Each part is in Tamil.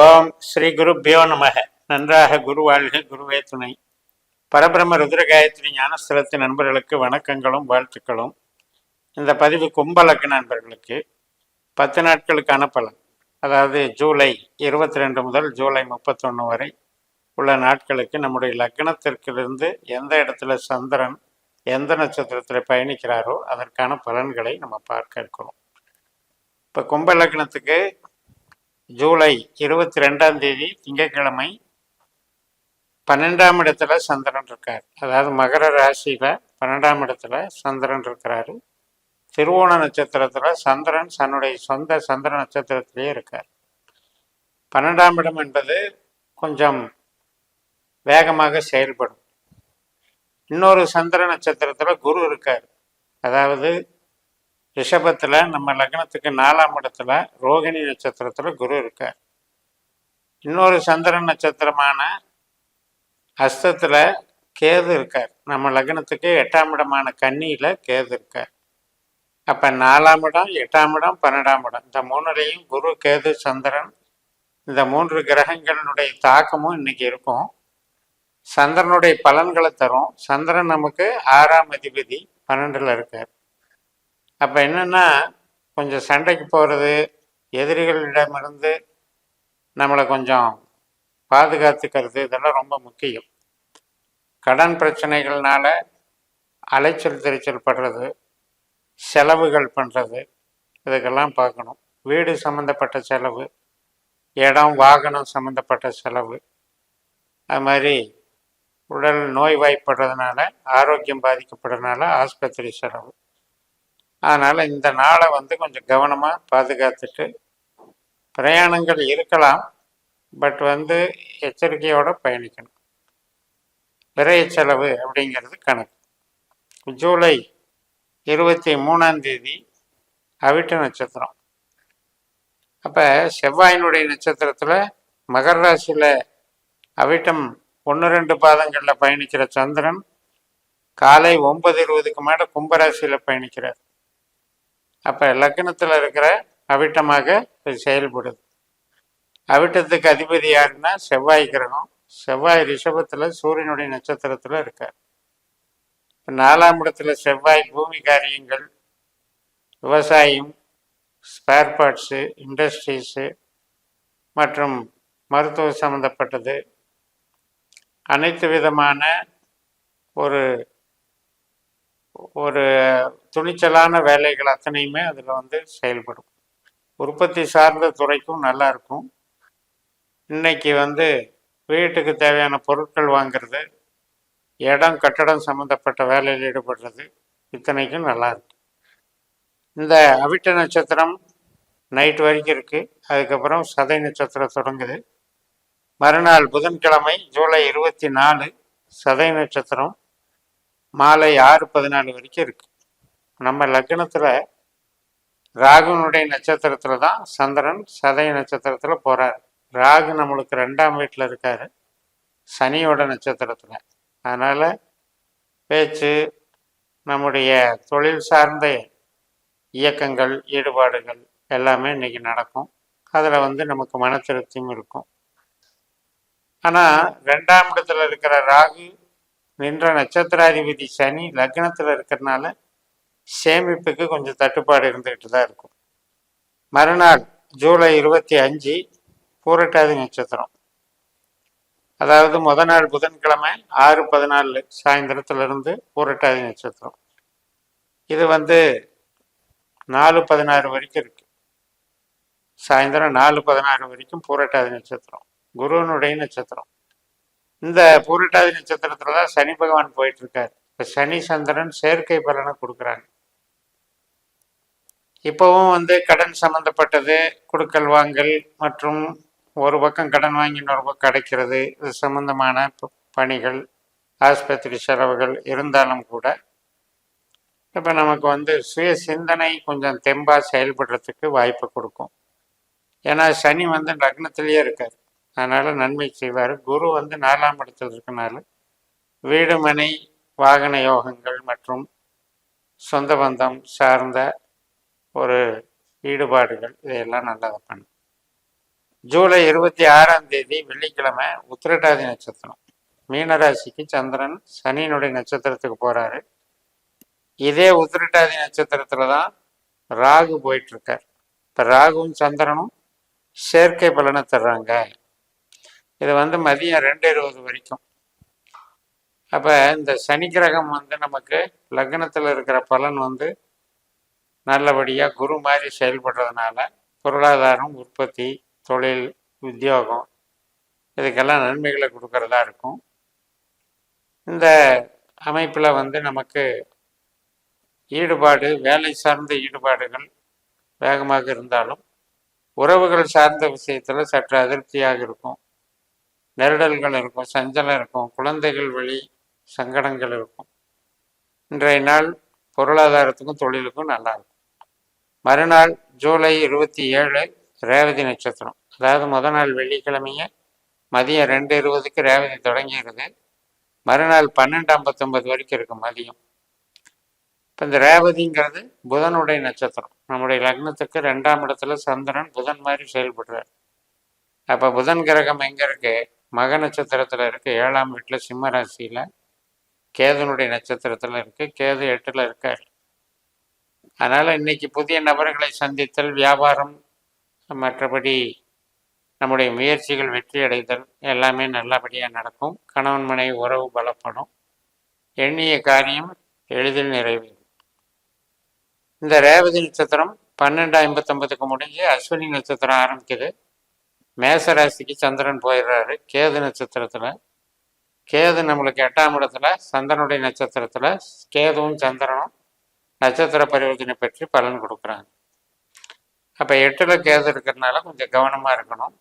ஓம் ஸ்ரீ குருப்பியோ நமக. நன்றாக குரு வாழ்க, குருவே துணை. பரபிரம ருத்ர காயத்ரி ஞானஸ்தலத்து நண்பர்களுக்கு வணக்கங்களும் வாழ்த்துக்களும். இந்த பதிவு கும்ப லக்ன நண்பர்களுக்கு 10 நாட்களுக்கான பலன், அதாவது ஜூலை 22 முதல் ஜூலை 31 வரை உள்ள நாட்களுக்கு நம்முடைய லக்னத்திற்கிலிருந்து எந்த இடத்துல சந்திரன் எந்த நட்சத்திரத்தில் பயணிக்கிறாரோ அதற்கான பலன்களை நம்ம பார்க்க இருக்கிறோம். இப்போ கும்ப லக்னத்துக்கு ஜூலை 22ஆம் தேதி திங்கட்கிழமை 12ஆம் இடத்துல சந்திரன் இருக்கார். அதாவது மகர ராசியில 12ஆம் இடத்துல சந்திரன் இருக்கிறாரு. திருவோண நட்சத்திரத்துல சந்திரன் தன்னுடைய சொந்த சந்திர நட்சத்திரத்திலேயே இருக்கார். 12ஆம் இடம் என்பது கொஞ்சம் வேகமாக செயல்படும். இன்னொரு சந்திர நட்சத்திரத்துல குரு இருக்கார். அதாவது ரிஷபத்துல நம்ம லக்னத்துக்கு 4ஆம் இடத்துல ரோகிணி நட்சத்திரத்துல குரு இருக்கார். இன்னொரு சந்திரன் நட்சத்திரமான அஸ்தத்துல கேது இருக்கார். நம்ம லக்னத்துக்கு 8ஆம் இடமான கன்னியில கேது இருக்கார். அப்ப 4ஆம் இடம், 8ஆம் இடம், 12ஆம் இடம், இந்த மூணுலையும் குரு, கேது, சந்திரன், இந்த 3 கிரகங்களினுடைய தாக்கமும் இன்னைக்கு இருக்கும். சந்திரனுடைய பலன்களை தரும். சந்திரன் நமக்கு 6ஆம் அதிபதி, 12ல் இருக்கார். அப்போ என்னென்னா, கொஞ்சம் சண்டைக்கு போகிறது, எதிரிகளிடமிருந்து நம்மளை கொஞ்சம் பாதுகாத்துக்கிறது, இதெல்லாம் ரொம்ப முக்கியம். கடன் பிரச்சனைகள்னால அலைச்சல் திருச்சல் படுறது, செலவுகள் பண்ணுறது, இதுக்கெல்லாம் பார்க்கணும். வீடு சம்மந்தப்பட்ட செலவு, இடம் வாகனம் சம்மந்தப்பட்ட செலவு, அது மாதிரி உடல் நோய்வாய்ப்படுறதுனால, ஆரோக்கியம் பாதிக்கப்படுறதுனால ஆஸ்பத்திரி செலவு. அதனால் இந்த நாளை கொஞ்சம் கவனமாக பாதுகாத்துட்டு, பிரயாணங்கள் இருக்கலாம், பட் எச்சரிக்கையோடு பயணிக்கணும். விரைய செலவு அப்படிங்கிறது கணக்கு. ஜூலை 23ஆம் தேதி அவிட்ட நட்சத்திரம். அப்போ செவ்வாயினுடைய நட்சத்திரத்தில் மகர ராசியில் அவிட்டம் 1-2 பாதங்களில் பயணிக்கிற சந்திரன் காலை 9:20க்கு மேலே கும்பராசியில் பயணிக்கிறார். அப்போ லக்னத்தில் இருக்கிற அவிட்டமாக செயல்படுது. அவிட்டத்துக்கு அதிபதி யாருன்னா செவ்வாய் கிரகம். செவ்வாய் ரிஷபத்தில் சூரியனுடைய நட்சத்திரத்தில் இருக்கார். 4ஆம் இடத்துல செவ்வாய் பூமி காரியங்கள், விவசாயம், ஸ்பேர் பார்ட்ஸு, இண்டஸ்ட்ரீஸு மற்றும் மருத்துவ சம்பந்தப்பட்டது, அனைத்து விதமான ஒரு ஒரு துணிச்சலான வேலைகள் அத்தனையுமே அதில் செயல்படும். உற்பத்தி சார்ந்த துறைக்கும் நல்லா இருக்கும். இன்னைக்கு வீட்டுக்கு தேவையான பொருட்கள் வாங்கிறது, இடம் கட்டடம் சம்மந்தப்பட்ட வேலையில் ஈடுபடுறது, இத்தனைக்கும் நல்லா இருக்கு. இந்த அவிட்ட நட்சத்திரம் நைட் வரைக்கும் இருக்குது. அதுக்கப்புறம் சதை நட்சத்திரம் தொடங்குது. மறுநாள் புதன்கிழமை ஜூலை 24 சதை நட்சத்திரம் மாலை 6:14 வரைக்கும் இருக்கு. நம்ம லக்னத்தில் ராகுனுடைய நட்சத்திரத்தில் தான் சந்திரன் சதய நட்சத்திரத்தில் போகிறார். ராகு நம்மளுக்கு 2ஆம் வீட்டில் இருக்கார், சனியோட நட்சத்திரத்தில். அதனால் பேச்சு, நம்முடைய தொழில் சார்ந்த இயக்கங்கள், ஈடுபாடுகள் எல்லாமே இன்னைக்கு நடக்கும். அதில் நமக்கு மன திருப்தியும் இருக்கும். ஆனால் 2ஆம் இடத்துல இருக்கிற ராகு நின்ற நட்சத்திராதிபதி சனி லக்னத்தில் இருக்கிறதுனால சேமிப்புக்கு கொஞ்சம் தட்டுப்பாடு இருந்துகிட்டு தான் இருக்கும். மறுநாள் ஜூலை 25 பூரட்டாதி நட்சத்திரம். அதாவது நாள் புதன்கிழமை 6:14 சாயந்தரத்திலிருந்து பூரட்டாதி நட்சத்திரம். இது 4:16 வரைக்கும் இருக்கு. சாயந்தரம் 4:16 வரைக்கும் பூரட்டாதி நட்சத்திரம் குருவனுடைய நட்சத்திரம். இந்த பூரட்டாதி நட்சத்திரத்துல தான் சனி பகவான் போயிட்டு இருக்காரு. இப்போ சனி சந்திரன் சேர்க்கை பலனை கொடுக்குறாங்க. இப்போவும் கடன் சம்பந்தப்பட்டது, கொடுக்கல் வாங்கல் மற்றும் ஒரு பக்கம் கடன் வாங்கி இன்னொரு பக்கம் அடைக்கிறது, இது சம்பந்தமான பணிகள், ஆஸ்பத்திரி செலவுகள் இருந்தாலும் கூட இப்போ நமக்கு சுய சிந்தனை கொஞ்சம் தெம்பாக செயல்படுறதுக்கு வாய்ப்பு கொடுக்கும். ஏன்னா சனி லக்னத்திலேயே இருக்கார். அதனால் நன்மை செய்வார். குரு 4ஆம் இடத்தில் இருக்கனால வீடு, மனை, வாகன யோகங்கள் மற்றும் சொந்த பந்தம் சார்ந்த ஒரு ஈடுபாடுகள் இதையெல்லாம் நல்லதை பண்ணும். ஜூலை 26ஆம் தேதி வெள்ளிக்கிழமை உத்திரட்டாதி நட்சத்திரம். மீனராசிக்கு சந்திரன் சனியினுடைய நட்சத்திரத்துக்கு போறாரு. இதே உத்திரட்டாதி நட்சத்திரத்துல தான் ராகு போயிட்டு இருக்கார். இப்ப ராகுவும் சந்திரனும் சேர்க்கை பலனை தர்றாங்க. இது மதியம் 2:20 வரைக்கும். அப்ப இந்த சனி கிரகம் நமக்கு லக்னத்துல இருக்கிற பலன் நல்லபடியா குரு மாதிரி செயல்படுறதுனால பொருளாதாரம், உற்பத்தி, தொழில், உத்தியோகம் இதுக்கெல்லாம் நன்மைகளை கொடுக்கறதா இருக்கும். இந்த அமைப்பில் நமக்கு ஈடுபாடு, வேலை சார்ந்த ஈடுபாடுகள் வேகமாக இருந்தாலும் உறவுகள் சார்ந்த விஷயத்தில் சற்று அதிருப்தியாக இருக்கும், நெருடல்கள் இருக்கும், சஞ்சலம் இருக்கும், குழந்தைகள் வழி சங்கடங்கள் இருக்கும். இன்றைய நாள் பொருளாதாரத்துக்கும் தொழிலுக்கும் நல்லா இருக்கும். மறுநாள் ஜூலை 27 ரேவதி நட்சத்திரம். அதாவது முதல் நாள் வெள்ளிக்கிழமையே மதியம் 2:20க்கு ரேவதி தொடங்கிடுது. மறுநாள் 12:59 வரைக்கும் இருக்கும் மதியம். இப்போ இந்த ரேவதிங்கிறது புதனுடைய நட்சத்திரம். நம்முடைய லக்னத்துக்கு 2ஆம் இடத்துல சந்திரன் புதன் மாதிரி செயல்படுறார். அப்போ புதன் கிரகம் எங்கே இருக்கு? மக நட்சத்திரத்தில் இருக்கு, 7ஆம் வீட்டில் சிம்ம ராசியில். கேதுனுடைய நட்சத்திரத்தில் இருக்கு, கேது 8ல் இருக்கார். அதனால இன்னைக்கு புதிய நபர்களை சந்தித்தல், வியாபாரம், மற்றபடி நம்முடைய முயற்சிகள் வெற்றி அடைதல் எல்லாமே நல்லபடியாக நடக்கும். கணவன் மனைவி உறவு பலப்படும். எண்ணிய காரியம் எளிதில் நிறைவேறும். இந்த ரேவதி நட்சத்திரம் 12:59க்கு முடிஞ்சு அஸ்வினி நட்சத்திரம் ஆரம்பிக்குது. மேசராசிக்கு சந்திரன் போயிடுறாரு கேது நட்சத்திரத்துல. கேது நம்மளுக்கு 8ஆம் இடத்துல சந்திரனுடைய நட்சத்திரத்துல. கேதுவும் சந்திரனும் நட்சத்திர பரிவர்த்தனை பற்றி பலன் கொடுக்குறாங்க. அப்போ 8ல் கேது இருக்கிறதுனால கொஞ்சம் கவனமாக இருக்கணும்.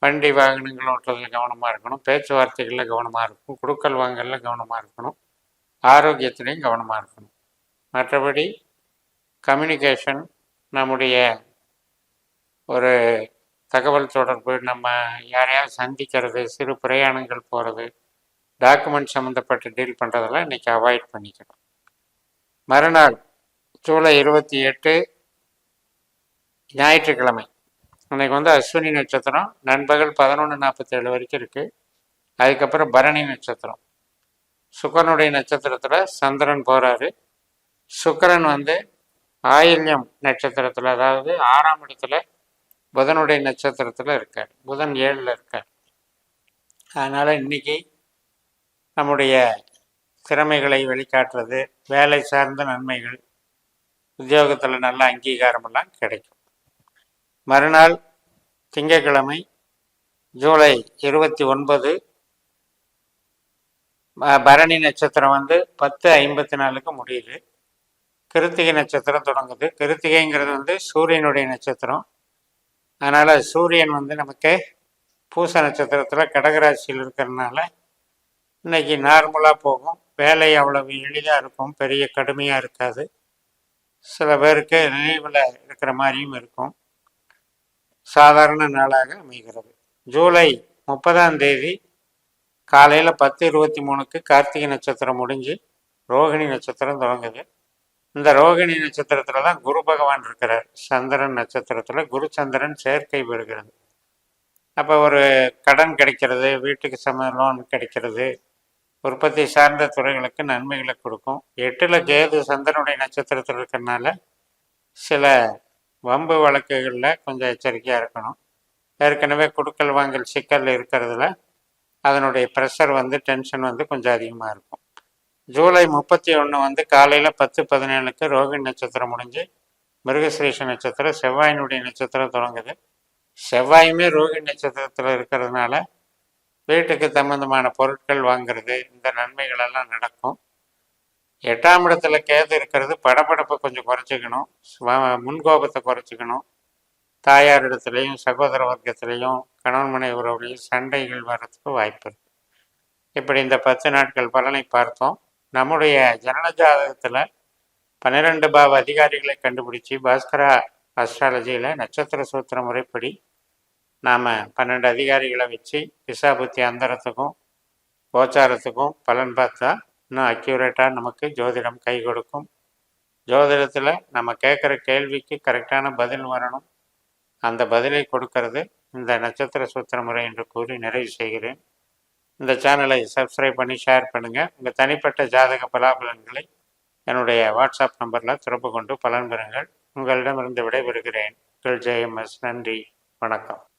வண்டி வாகனங்கள் ஓட்டுறதுல கவனமாக இருக்கணும், பேச்சுவார்த்தைகளில் கவனமாக இருக்கணும், குடுக்கல் வாங்கலில் கவனமாக இருக்கணும், ஆரோக்கியத்திலையும் கவனமாக இருக்கணும். மற்றபடி கம்யூனிகேஷன், நம்முடைய ஒரு தகவல் தொடர்பு, நம்ம யாரையாவது சந்திக்கிறது, சிறு பிரயாணங்கள் போகிறது, டாக்குமெண்ட் சம்மந்தப்பட்டு டீல் பண்ணுறதெல்லாம் இன்றைக்கி அவாய்ட் பண்ணிக்கணும். மறுநாள் ஜூலை 28 ஞாயிற்றுக்கிழமை. அன்னைக்கு அஸ்வினி நட்சத்திரம் நண்பகல் 11:47 வரைக்கும் இருக்குது. அதுக்கப்புறம் பரணி நட்சத்திரம். சுக்கரனுடைய நட்சத்திரத்தில் சந்திரன் போகிறாரு. சுக்கரன் ஆயில்யம் நட்சத்திரத்தில், அதாவது 6ஆம் இடத்துல புதனுடைய நட்சத்திரத்தில் இருக்கார். புதன் 7ல் இருக்கார். அதனால் இன்னைக்கு நம்முடைய திறமைகளை வெளிக்காட்டுறது, வேலை சார்ந்த நன்மைகள், உத்தியோகத்தில் நல்ல அங்கீகாரமெல்லாம் கிடைக்கும். மறுநாள் திங்கட்கிழமை ஜூலை 29 பரணி நட்சத்திரம் 10:54க்கு முடியுது. கிருத்திகை நட்சத்திரம் தொடங்குது. கிருத்திகைங்கிறது சூரியனுடைய நட்சத்திரம். அதனால் சூரியன் நமக்கு பூச நட்சத்திரத்தில் கடகராசியில் இருக்கிறதுனால இன்னைக்கு நார்மலாக போகும். வேலை அவ்வளவு எளிதாக இருக்கும், பெரிய கடுமையாக இருக்காது. சில பேருக்கு நினைவில் இருக்கிற மாதிரியும் இருக்கும். சாதாரண நாளாக அமைகிறது. ஜூலை 30ஆம் தேதி காலையில் 10:23க்கு கார்த்திகை நட்சத்திரம் முடிஞ்சு ரோகிணி நட்சத்திரம் தொடங்குது. இந்த ரோகிணி நட்சத்திரத்தில் தான் குரு பகவான் இருக்கிறார். சந்திரன் நட்சத்திரத்தில் குரு சந்திரன் சேர்க்கை பெறுகிறது. அப்போ ஒரு கடன் கிடைக்கிறது, வீட்டுக்கு லோன் கிடைக்கிறது, உற்பத்தி சார்ந்த துறைகளுக்கு நன்மைகளை கொடுக்கும். 8ல் கேது சந்திரனுடைய நட்சத்திரத்தில் இருக்கிறதுனால சில வம்பு வழக்குகளில் கொஞ்சம் எச்சரிக்கையாக இருக்கணும். ஏற்கனவே கொடுக்கல் வாங்கல் சிக்கல் இருக்கிறதுல அதனுடைய ப்ரெஷர் டென்ஷன் கொஞ்சம் அதிகமாக இருக்கும். ஜூலை 31 காலையில் 10:17க்கு ரோகிணி நட்சத்திரம் முடிஞ்சு மிருகசிரீஷ நட்சத்திரம் செவ்வாயினுடைய நட்சத்திரம் தொடங்குது. செவ்வாயுமே ரோகிணி நட்சத்திரத்தில் இருக்கிறதுனால வீட்டுக்கு சம்பந்தமான பொருட்கள் வாங்கிறது, இந்த நன்மைகள் எல்லாம் நடக்கும். 8ஆம் இடத்துல கேது இருக்கிறது. படபடப்பை கொஞ்சம் குறைச்சிக்கணும், முன்கோபத்தை குறைச்சிக்கணும். தாயார் இடத்துலையும் சகோதர வர்க்கத்திலையும் கணவன் மனைவி உறவுலையும் சண்டைகள் வர்றதுக்கு வாய்ப்பு இருக்கு. இப்படி இந்த 10 நாட்கள் பலனை பார்த்தோம். நம்முடைய ஜனன ஜாதகத்தில் 12 பாவ அதிகாரிகளை கண்டுபிடிச்சி பாஸ்கரா அஸ்ட்ராலஜியில் நட்சத்திர சூத்திர முறைப்படி நாம் 12 அதிகாரிகளை வச்சு திசாபுத்தி அந்தரத்துக்கும் கோச்சாரத்துக்கும் பலன் பார்த்தா இன்னும் அக்யூரேட்டாக நமக்கு ஜோதிடம் கை கொடுக்கும். ஜோதிடத்தில் நம்ம கேட்குற கேள்விக்கு கரெக்டான பதில் வரணும். அந்த பதிலை கொடுக்கறது இந்த நட்சத்திர சூத்திர முறை என்று கூறி நிறைவு செய்கிறேன். இந்த சேனலை சப்ஸ்கிரைப் பண்ணி ஷேர் பண்ணுங்கள். உங்கள் தனிப்பட்ட ஜாதக பலாபலன்களை என்னுடைய வாட்ஸ்அப் நம்பரில் தொடர்பு கொண்டு பலன் பெறுங்கள். உங்களிடமிருந்து விடைபெறுகிறேன். உங்கள் ஜெயம்எஸ். நன்றி, வணக்கம்.